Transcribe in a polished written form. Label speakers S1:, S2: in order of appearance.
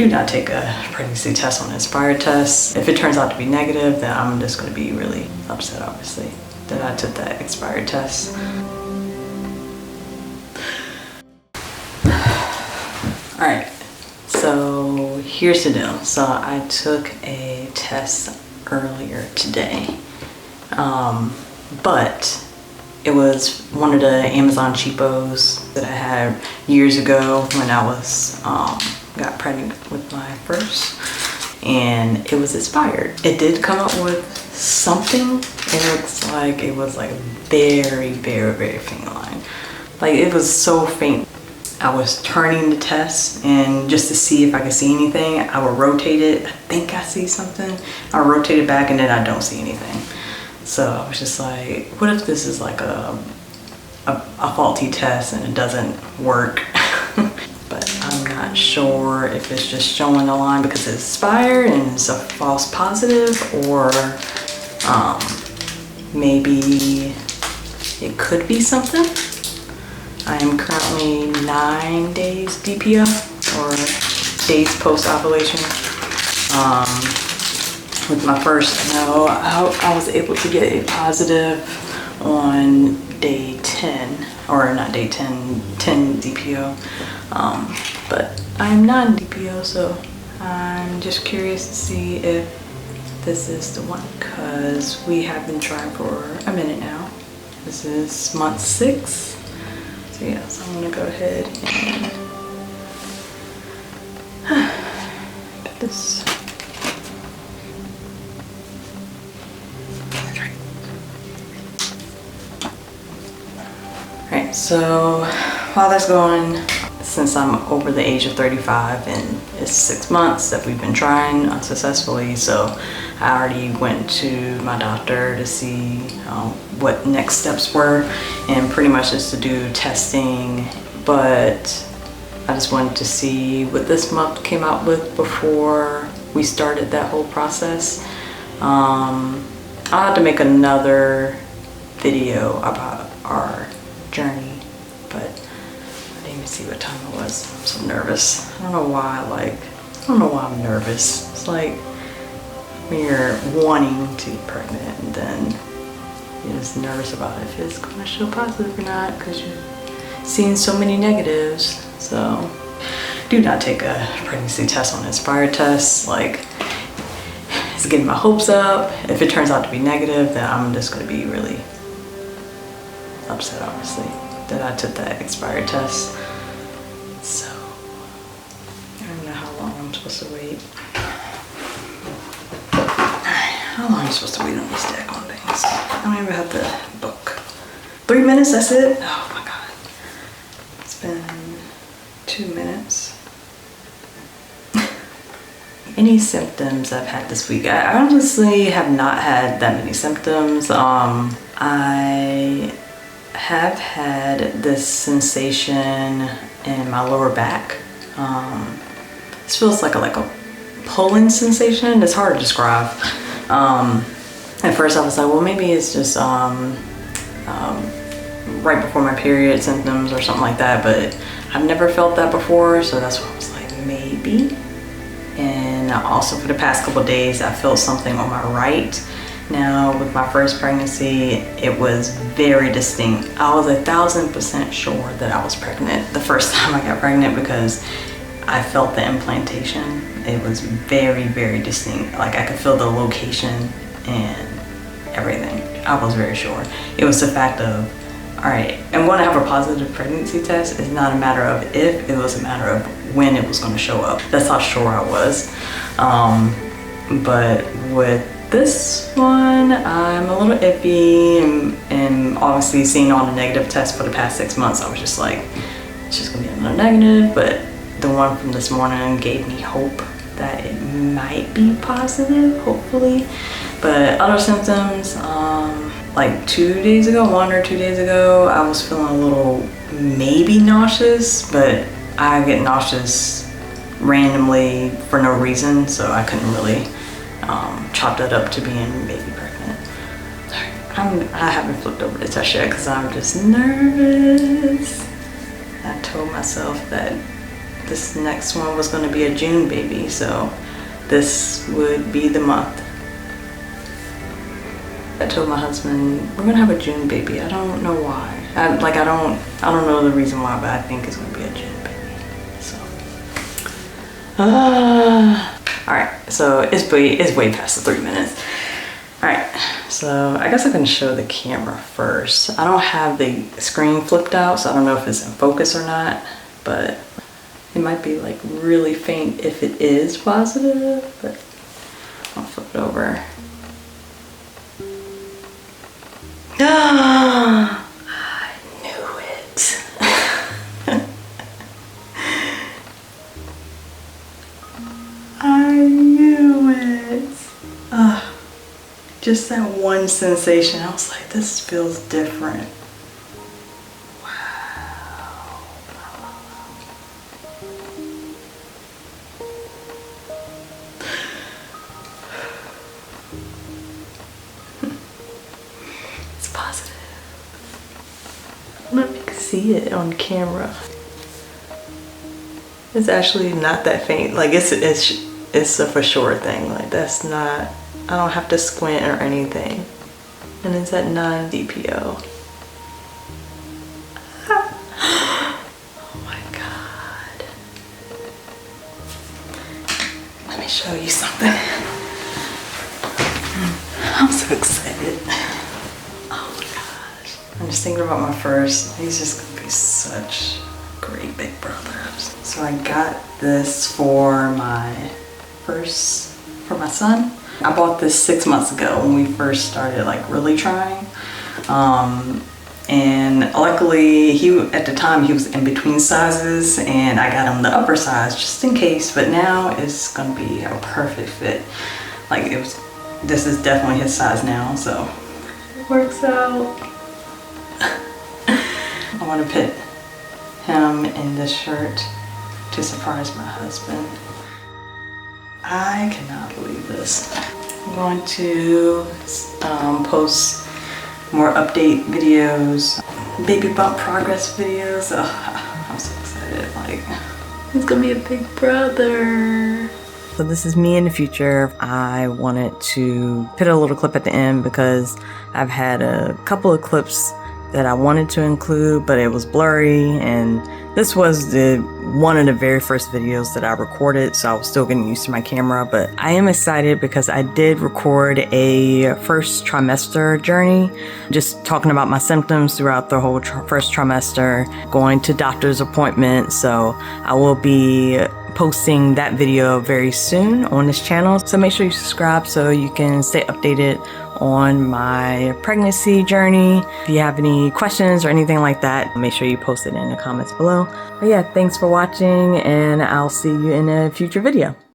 S1: do not take a pregnancy test on an Inspire test. If it turns out to be negative, then I'm just going to be really upset, obviously, that I took that expired test. All right, so here's the deal. So I took a test earlier today, but it was one of the Amazon cheapos that I had years ago when I was got pregnant with my first, and it was expired. It did come up with something. It looks like it was like very, very, very faint line. Like it was so faint. I was turning the test, and just to see if I could see anything, I would rotate it. I think I see something. I rotate it back, and then I don't see anything. So I was just like, what if this is like a faulty test and it doesn't work? But I'm not sure if it's just showing the line because it's expired and it's a false positive, or maybe it could be something. I am currently 9 days DPO, or days post-ovulation. With my first, I was able to get a positive on day 10, or not day 10, 10 DPO. But I'm not in DPO, so I'm just curious to see if this is the one, because we have been trying for a minute now. This is month 6. So yeah, so I'm gonna go ahead and get this. Alright, so while that's going, since I'm over the age of 35 and it's 6 months that we've been trying unsuccessfully, so I already went to my doctor to see what next steps were, and pretty much just to do testing. But I just wanted to see what this month came out with before we started that whole process. I'll have to make another video about our journey, but I didn't even see what time it was. I'm so nervous. I don't know why I'm nervous. It's like when you're wanting to get pregnant and then you're just nervous about if it's going to show positive or not, because you're seeing so many negatives. So do not take a pregnancy test on an Inspire test. Like, it's getting my hopes up. If it turns out to be negative, then I'm just going to be really upset, obviously, that I took that expired test. So I don't know how long I'm supposed to wait. How long are you supposed to wait on these daggone things? I don't even have the book. 3 minutes, that's it? Oh my god. It's been 2 minutes. Any symptoms I've had this week? I honestly have not had that many symptoms. I have had this sensation in my lower back. This feels like a pulling sensation. It's hard to describe. At first I was like, well, maybe it's just right before my period symptoms or something like that, but I've never felt that before, so that's why I was like, maybe. And also for the past couple of days, I felt something on my right. Now, with my first pregnancy, it was very distinct. I was 1000% sure that I was pregnant the first time I got pregnant, because I felt the implantation. It was very, very distinct. Like, I could feel the location and everything. I was very sure. It was the fact of, all right, and when I have a positive pregnancy test, it's not a matter of if, it was a matter of when it was going to show up. That's how sure I was. But with this one, I'm a little iffy, and obviously seeing all the negative tests for the past 6 months, I was just like, it's just gonna be another negative. But the one from this morning gave me hope that it might be positive, hopefully. But other symptoms, like 2 days ago, 1 or 2 days ago, I was feeling a little maybe nauseous, but I get nauseous randomly for no reason, so I couldn't really chop that up to being maybe pregnant. I haven't flipped over the test yet because I'm just nervous. I told myself that this next one was going to be a June baby, so this would be the month. I told my husband we're gonna have a June baby. I don't know why. I don't know the reason why, but I think it's gonna be a June baby. So, all right. So it's way past the 3 minutes. All right. So I guess I can show the camera first. I don't have the screen flipped out, so I don't know if it's in focus or not. But it might be like really faint if it is positive. But I'll flip it over. I knew it. I knew it. Just that one sensation. I was like, this feels different. Wow. It's positive. I don't know if you can see it on camera. It's actually not that faint. Like it's a for sure thing. Like that's not, I don't have to squint or anything. And it's at 9 dpo. Oh my God. Let me show you something. I'm so excited. Oh my gosh. I'm just thinking about my first. He's just gonna be such a great big brother. So I got this for my son. I bought this 6 months ago when we first started like really trying. And luckily at the time he was in between sizes and I got him the upper size just in case, but now it's gonna be a perfect fit. Like this is definitely his size now, so it works out. I want to put him in this shirt to surprise my husband. I cannot believe this. I'm going to post more update videos, baby bump progress videos. Oh, I'm so excited. Like, he's gonna be a big brother. So this is me in the future. I wanted to put a little clip at the end because I've had a couple of clips that I wanted to include, but it was blurry, and this was one of the very first videos that I recorded, so I was still getting used to my camera. But I am excited because I did record a first trimester journey, just talking about my symptoms throughout the whole first trimester, going to doctor's appointments. So I will be posting that video very soon on this channel, so make sure you subscribe so you can stay updated on my pregnancy journey. If you have any questions or anything like that, make sure you post it in the comments below. But yeah, thanks for watching, and I'll see you in a future video.